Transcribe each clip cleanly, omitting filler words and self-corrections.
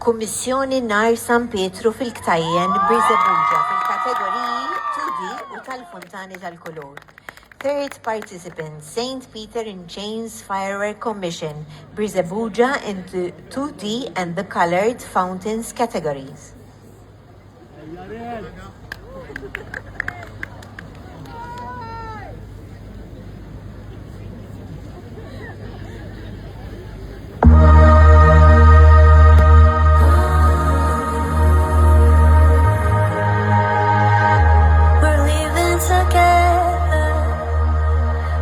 Kummissjoni nar San Pietru fil-ktajjen b'Riżebuġa fil-kategoriji 2D u tal-Funtani tal-Kulur. Third participant, St. Peter in Chains Firework Commission, B'Riżebuġa in the 2D and the Colored Fountains categories.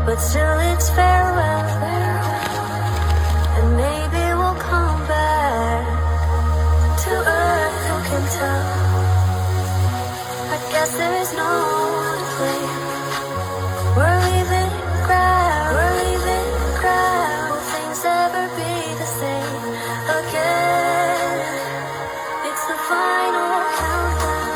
But still it's farewell, and maybe we'll come back to earth, who can tell? I guess there is no one to blame. We're leaving ground, will things ever be the same again? It's the final countdown.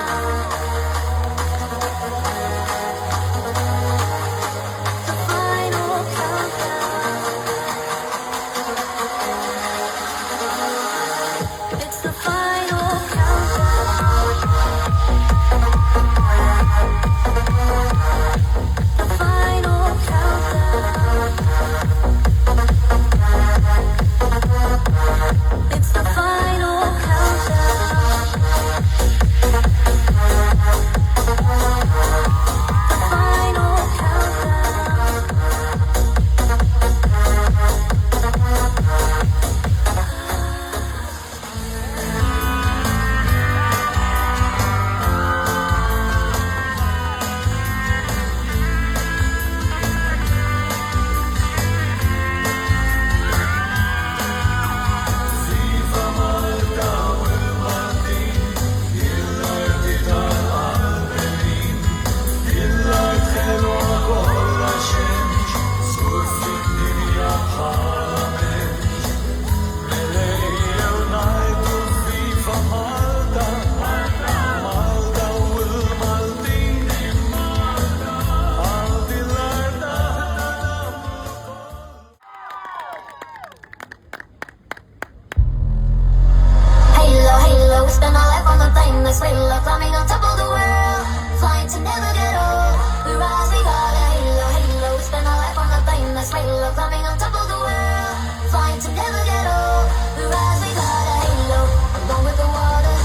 Spend our life on the plane, this halo, climbing on top of the world, flying to never get old. We rise, we got a halo. We spend our life on the plane, this halo, climbing on top of the world, flying to never get old. We rise, we got a halo. Along with the water,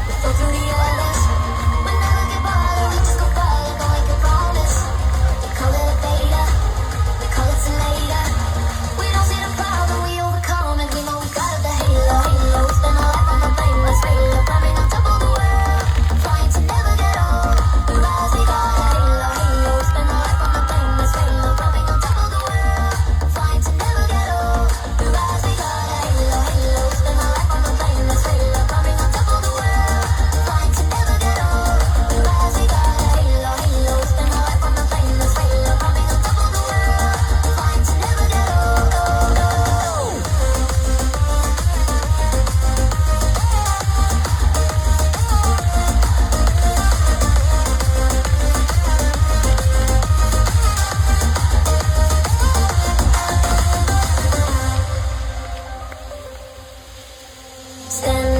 we flow through the endless. We never get bothered, we just go further, go like a promise. They call it a beta, they call it some later. We don't see the problem, we overcome it. We know we got the halo. We spend our life on the plane, this halo, climbing on top of the world, flying to never get old. We rise, we got a halo. We spend our life on the plane, this halo, climbing on top of the world, flying to never get old. We rise, we got a halo. We spend our life on the plane, this halo, climbing on top of the world, flying to never get old. We rise, we got a halo. We spend our life on the plane, this halo, climbing on top of the world, flying to never get old. Stand